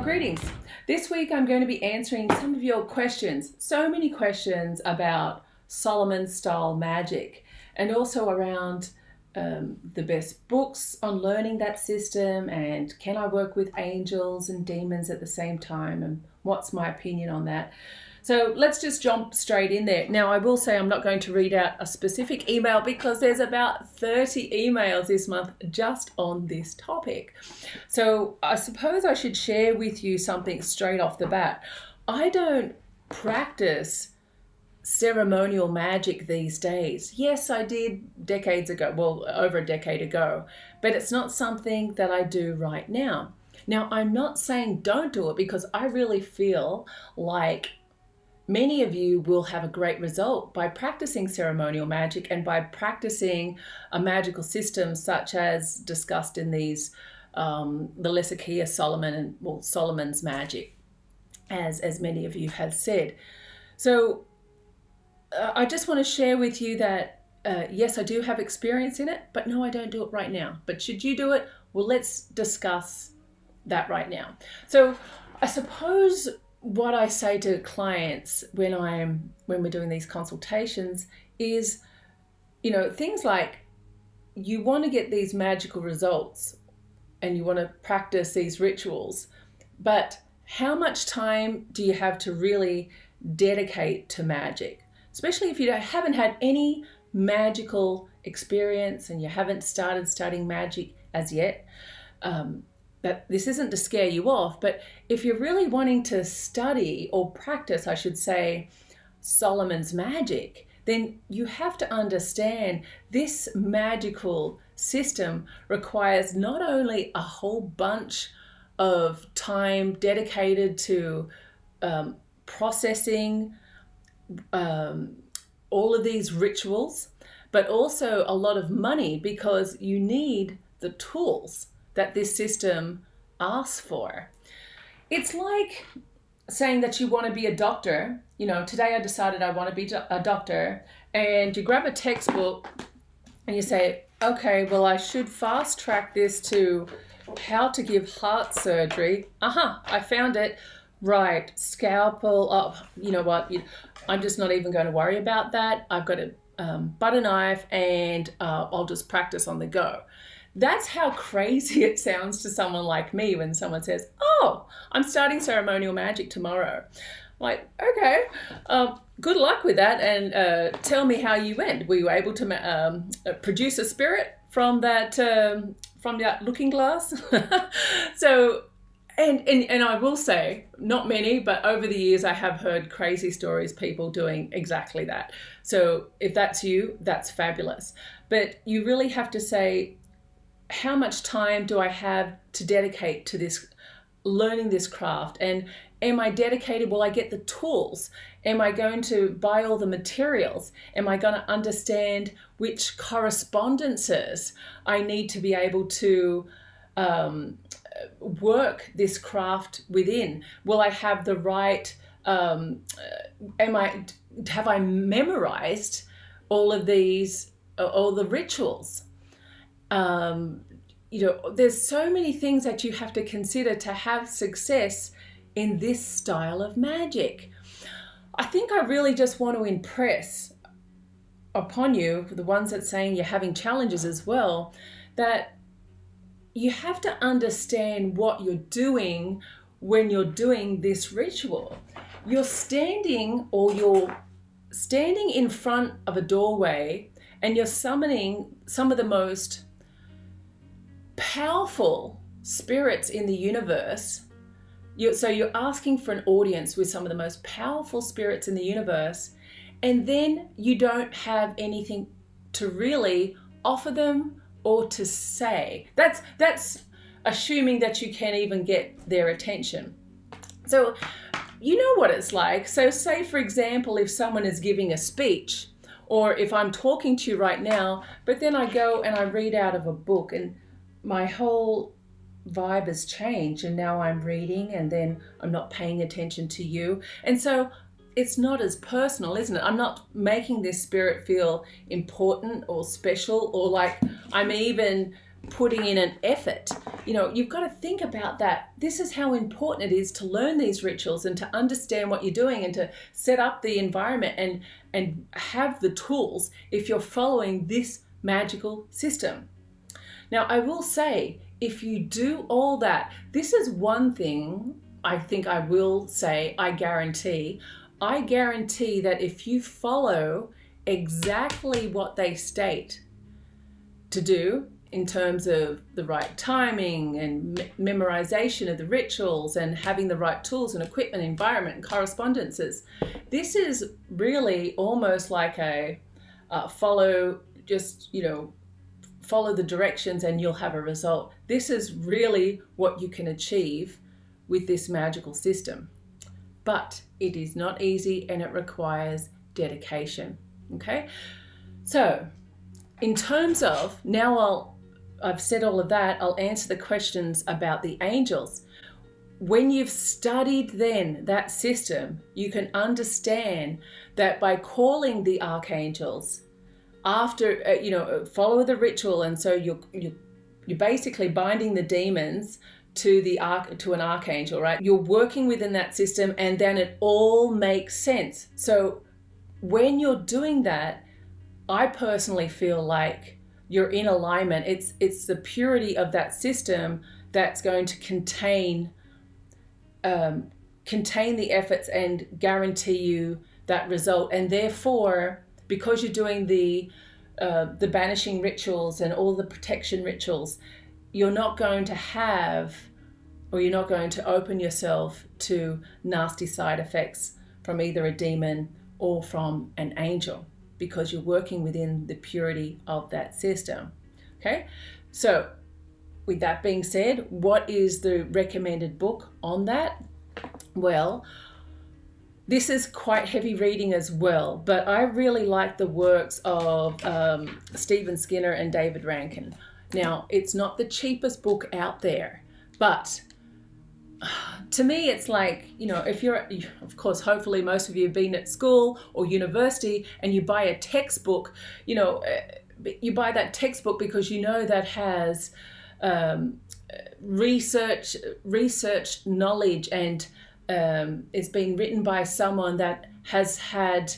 Greetings. This week I'm going to be answering some of your questions. So many questions about Solomon style magic and also around the best books on learning that system, and can I work with angels and demons at the same time, and what's my opinion on that. So let's just jump straight in there. Now, I will say I'm not going to read out a specific email because there's about 30 emails this month just on this topic. So I suppose I should share with you something straight off the bat. I don't practice ceremonial magic these days. Yes, I did decades ago, well, over a decade ago, but it's not something that I do right now. Now, I'm not saying don't do it, because I really feel like many of you will have a great result by practicing ceremonial magic and by practicing a magical system such as discussed in these, the Lesser Key of Solomon and Solomon's magic, as many of you have said. So I just want to share with you that yes, I do have experience in it, but no, I don't do it right now. But should you do it? Well, let's discuss that right now. So I suppose what I say to clients when we're doing these consultations is, things like, you want to get these magical results and you want to practice these rituals, but how much time do you have to really dedicate to magic? Especially if you haven't had any magical experience and you haven't started studying magic as yet. That this isn't to scare you off, but if you're really wanting to study or practice, I should say, Solomon's magic, then you have to understand this magical system requires not only a whole bunch of time dedicated to processing all of these rituals, but also a lot of money, because you need the tools that this system asks for. It's like saying that you want to be a doctor. Today I decided I want to be a doctor, and you grab a textbook and you say, okay, well, I should fast track this to how to give heart surgery. I found it. Right, scalpel. Oh, you know what? I'm just not even going to worry about that. I've got a butter knife, and I'll just practice on the go. That's how crazy it sounds to someone like me when someone says, oh, I'm starting ceremonial magic tomorrow. Like, okay, good luck with that, and tell me how you went. Were you able to produce a spirit from that looking glass? So, and I will say, not many, but over the years I have heard crazy stories, people doing exactly that. So if that's you, that's fabulous. But you really have to say, how much time do I have to dedicate to this, learning this craft? And am I dedicated? Will I get the tools? Am I going to buy all the materials? Am I going to understand which correspondences I need to be able to work this craft within? Will I have the right, have I memorized all of these, all the rituals? There's so many things that you have to consider to have success in this style of magic. I think I really just want to impress upon you, the ones that saying you're having challenges as well, that you have to understand what you're doing when you're doing this ritual. You're standing in front of a doorway and you're summoning some of the most powerful spirits in the universe. So you're asking for an audience with some of the most powerful spirits in the universe, and then you don't have anything to really offer them or to say. That's assuming that you can even get their attention. So you know what it's like. So say, for example, if someone is giving a speech, or if I'm talking to you right now, but then I go and I read out of a book and my whole vibe has changed, and now I'm reading and then I'm not paying attention to you. And so it's not as personal, isn't it? I'm not making this spirit feel important or special, or like I'm even putting in an effort. You've got to think about that. This is how important it is to learn these rituals and to understand what you're doing and to set up the environment and have the tools if you're following this magical system. Now, I will say, if you do all that, this is one thing I think I will say, I guarantee that if you follow exactly what they state to do in terms of the right timing and memorization of the rituals and having the right tools and equipment, environment and correspondences, this is really almost like a follow the directions and you'll have a result. This is really what you can achieve with this magical system. But it is not easy and it requires dedication. Okay? So, in terms of, I've said all of that, I'll answer the questions about the angels. When you've studied then that system, you can understand that by calling the archangels after, follow the ritual, and so you're basically binding the demons to an archangel, right? You're working within that system, and then it all makes sense. So when you're doing that, I personally feel like you're in alignment. It's the purity of that system that's going to contain the efforts and guarantee you that result. And therefore, because you're doing the banishing rituals and all the protection rituals, you're not going to open yourself to nasty side effects from either a demon or from an angel, because you're working within the purity of that system. Okay, so with that being said, what is the recommended book on that? Well, this is quite heavy reading as well, but I really like the works of Stephen Skinner and David Rankin. Now, it's not the cheapest book out there, but to me, it's like, if you're, of course, hopefully most of you have been at school or university and you buy a textbook, you buy that textbook because that has research knowledge and it's been written by someone that has had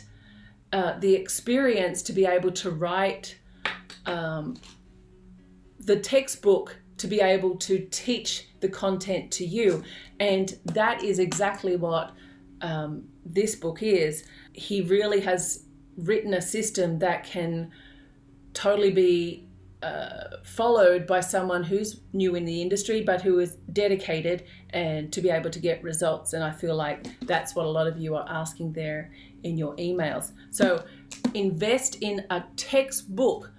the experience to be able to write the textbook to be able to teach the content to you. And that is exactly what this book is. He really has written a system that can totally be followed by someone who's new in the industry, but who is dedicated and to be able to get results. And I feel like that's what a lot of you are asking there in your emails. So invest in a textbook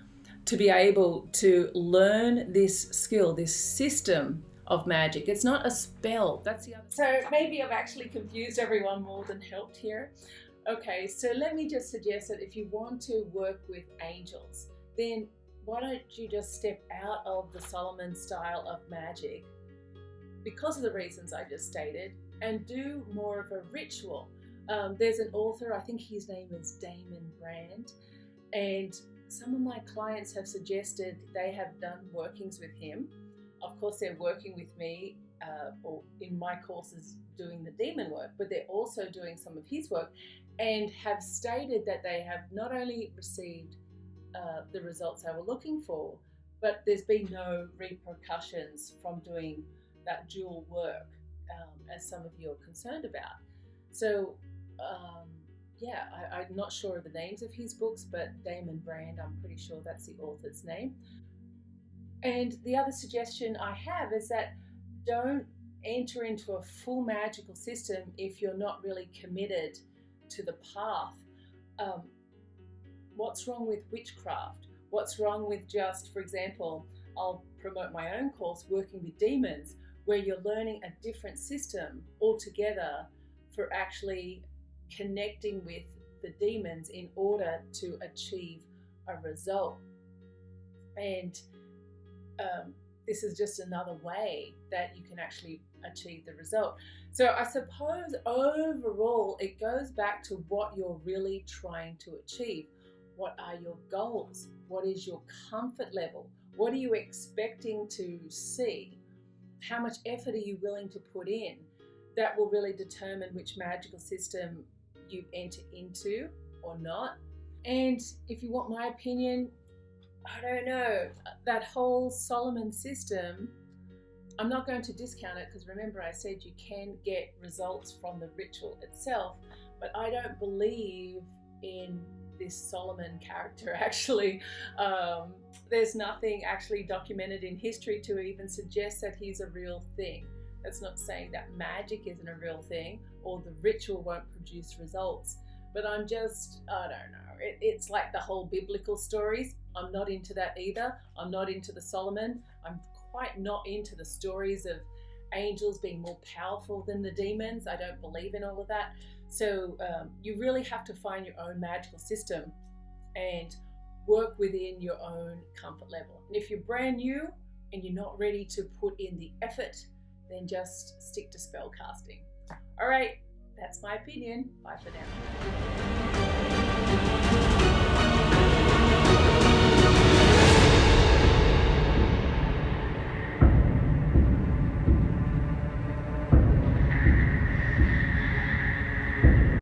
to be able to learn this skill, this system of magic. It's not a spell. That's the other. So maybe I've actually confused everyone more than helped here. Okay, so let me just suggest that if you want to work with angels, then why don't you just step out of the Solomon style of magic, because of the reasons I just stated, and do more of a ritual. There's an author, I think his name is Damon Brand, and some of my clients have suggested they have done workings with him. Of course, they're working with me or in my courses doing the demon work, but they're also doing some of his work and have stated that they have not only received the results they were looking for, but there's been no repercussions from doing that dual work, as some of you are concerned about. So, I'm not sure of the names of his books, but Damon Brand, I'm pretty sure that's the author's name. And the other suggestion I have is that don't enter into a full magical system if you're not really committed to the path. What's wrong with witchcraft? What's wrong with just, for example, I'll promote my own course, Working with Demons, where you're learning a different system altogether for actually connecting with the demons in order to achieve a result. And this is just another way that you can actually achieve the result. So I suppose overall it goes back to what you're really trying to achieve. What are your goals? What is your comfort level? What are you expecting to see? How much effort are you willing to put in? That will really determine which magical system you enter into or not. And if you want my opinion, I don't know, that whole Solomon system, I'm not going to discount it, because remember I said you can get results from the ritual itself, but I don't believe in this Solomon character actually. There's nothing actually documented in history to even suggest that he's a real thing. That's not saying that magic isn't a real thing or the ritual won't produce results. But I don't know. It's like the whole biblical stories. I'm not into that either. I'm not into the Solomon. I'm quite not into the stories of angels being more powerful than the demons. I don't believe in all of that. So you really have to find your own magical system and work within your own comfort level. And if you're brand new and you're not ready to put in the effort, then just stick to spell casting. All right, that's my opinion. Bye for now.